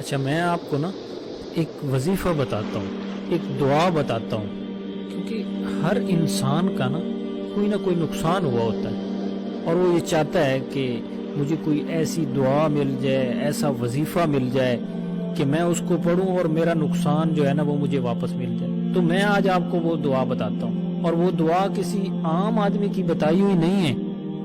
اچھا، میں آپ کو نا ایک وظیفہ بتاتا ہوں، ایک دعا بتاتا ہوں، کیونکہ ہر انسان کا نا کوئی نقصان ہوا ہوتا ہے اور وہ یہ چاہتا ہے کہ مجھے کوئی ایسی دعا مل جائے، ایسا وظیفہ مل جائے کہ میں اس کو پڑھوں اور میرا نقصان جو ہے نا وہ مجھے واپس مل جائے۔ تو میں آج آپ کو وہ دعا بتاتا ہوں، اور وہ دعا کسی عام آدمی کی بتائی ہوئی نہیں ہے،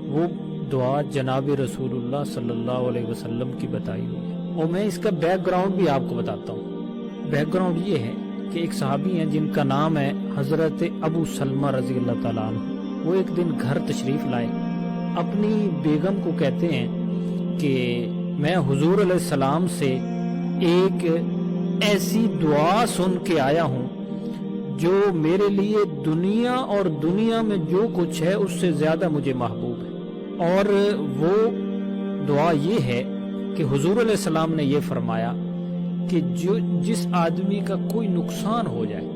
وہ دعا جناب رسول اللہ صلی اللہ علیہ وسلم کی بتائی ہوئی ہے۔ اور میں اس کا بیک گراؤنڈ بھی آپ کو بتاتا ہوں۔ بیک گراؤنڈ یہ ہے کہ ایک صحابی ہیں جن کا نام ہے حضرت ابو سلمہ رضی اللہ تعالیٰ عنہ۔ وہ ایک دن گھر تشریف لائے، اپنی بیگم کو کہتے ہیں کہ میں حضور علیہ السلام سے ایک ایسی دعا سن کے آیا ہوں جو میرے لیے دنیا اور دنیا میں جو کچھ ہے اس سے زیادہ مجھے محبوب ہے۔ اور وہ دعا یہ ہے کہ حضور علیہ السلام نے یہ فرمایا کہ جس آدمی کا کوئی نقصان ہو جائے،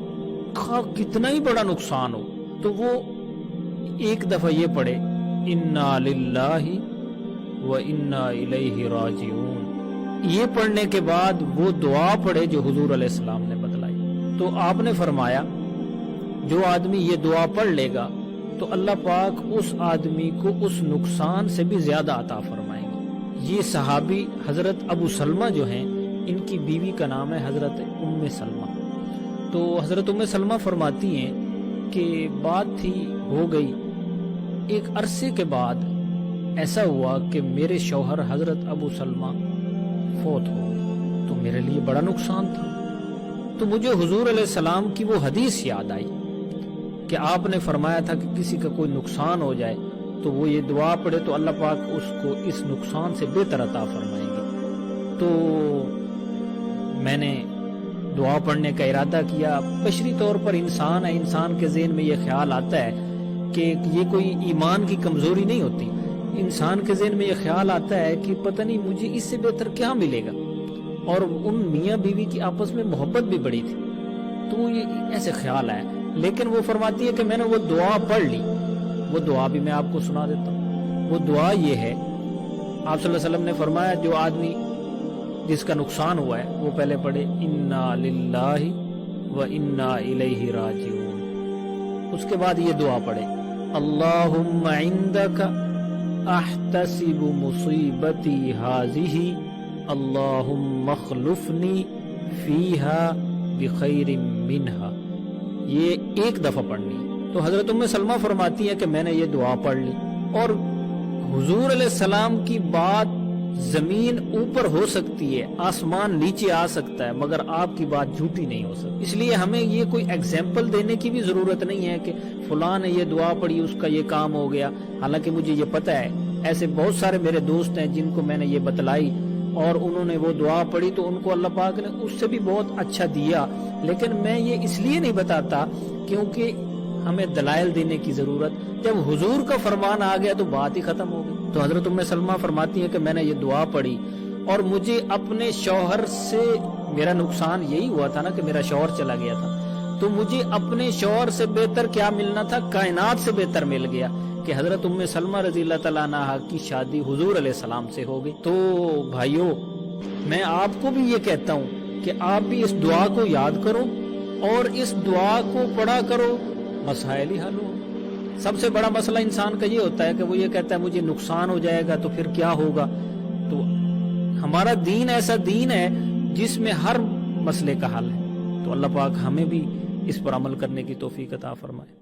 خواہ کتنا ہی بڑا نقصان ہو، تو وہ ایک دفعہ یہ پڑھے انا للہ و انا الیہ راجعون۔ یہ پڑھنے کے بعد وہ دعا پڑھے جو حضور علیہ السلام نے بتلائی۔ تو آپ نے فرمایا جو آدمی یہ دعا پڑھ لے گا تو اللہ پاک اس آدمی کو اس نقصان سے بھی زیادہ عطا فرمائیں گے۔ یہ صحابی حضرت ابو سلمہ جو ہیں، ان کی بیوی کا نام ہے حضرت ام سلمہ۔ تو حضرت ام سلمہ فرماتی ہیں کہ بات تھی ہو گئی، ایک عرصے کے بعد ایسا ہوا کہ میرے شوہر حضرت ابو سلمہ فوت ہو گئے، تو میرے لیے بڑا نقصان تھا۔ تو مجھے حضور علیہ السلام کی وہ حدیث یاد آئی کہ آپ نے فرمایا تھا کہ کسی کا کوئی نقصان ہو جائے تو وہ یہ دعا پڑھے تو اللہ پاک اس کو اس نقصان سے بہتر عطا فرمائیں گے۔ تو میں نے دعا پڑھنے کا ارادہ کیا۔ بشری طور پر انسان ہے، انسان کے ذہن میں یہ خیال آتا ہے کہ یہ کوئی ایمان کی کمزوری نہیں ہوتی، انسان کے ذہن میں یہ خیال آتا ہے کہ پتہ نہیں مجھے اس سے بہتر کیا ملے گا۔ اور ان میاں بیوی کی آپس میں محبت بھی بڑی تھی، تو یہ ایسے خیال آیا۔ لیکن وہ فرماتی ہے کہ میں نے وہ دعا پڑھ لی، وہ دعا بھی میں آپ کو سنا دیتا ہوں۔ وہ دعا یہ ہے، آپ صلی اللہ علیہ وسلم نے فرمایا جو آدمی جس کا نقصان ہوا ہے وہ پہلے پڑھے انا للہ و انا الیہ راجعون۔ اس کے بعد یہ دعا پڑھے اللہم عندک احتسب مصیبتی ہذہ اللہم اخلفنی فیہا بخیر منہا۔ یہ ایک دفعہ پڑھنی۔ تو حضرت ام سلمہ فرماتی ہے کہ میں نے یہ دعا پڑھ لی، اور حضور علیہ السلام کی بات زمین اوپر ہو سکتی ہے، آسمان نیچے آ سکتا ہے، مگر آپ کی بات جھوٹی نہیں ہو سکتی۔ اس لیے ہمیں یہ کوئی ایگزامپل دینے کی بھی ضرورت نہیں ہے کہ فلاں نے یہ دعا پڑھی اس کا یہ کام ہو گیا۔ حالانکہ مجھے یہ پتہ ہے، ایسے بہت سارے میرے دوست ہیں جن کو میں نے یہ بتلائی اور انہوں نے وہ دعا پڑھی تو ان کو اللہ پاک نے اس سے بھی بہت اچھا دیا۔ لیکن میں یہ اس لیے نہیں بتاتا کیونکہ ہمیں دلائل دینے کی ضرورت، جب حضور کا فرمان آ گیا تو بات ہی ختم ہو گئی۔ تو حضرت ام سلمہ فرماتی ہے کہ میں نے یہ دعا پڑھی اور مجھے اپنے شوہر سے، میرا نقصان یہی ہوا تھا نا کہ میرا شوہر چلا گیا تھا، تو مجھے اپنے شوہر سے بہتر کیا ملنا تھا، کائنات سے بہتر مل گیا کہ حضرت ام سلمہ رضی اللہ تعالیٰ عنہا کی شادی حضور علیہ السلام سے ہو گئی۔ تو بھائیو، میں آپ کو بھی یہ کہتا ہوں کہ آپ بھی اس دعا کو یاد کرو اور اس دعا کو پڑھا کرو، مسائل ہی حل ہو۔ سب سے بڑا مسئلہ انسان کا یہ ہوتا ہے کہ وہ یہ کہتا ہے مجھے نقصان ہو جائے گا تو پھر کیا ہوگا۔ تو ہمارا دین ایسا دین ہے جس میں ہر مسئلے کا حل ہے۔ تو اللہ پاک ہمیں بھی اس پر عمل کرنے کی توفیق عطا فرمائے۔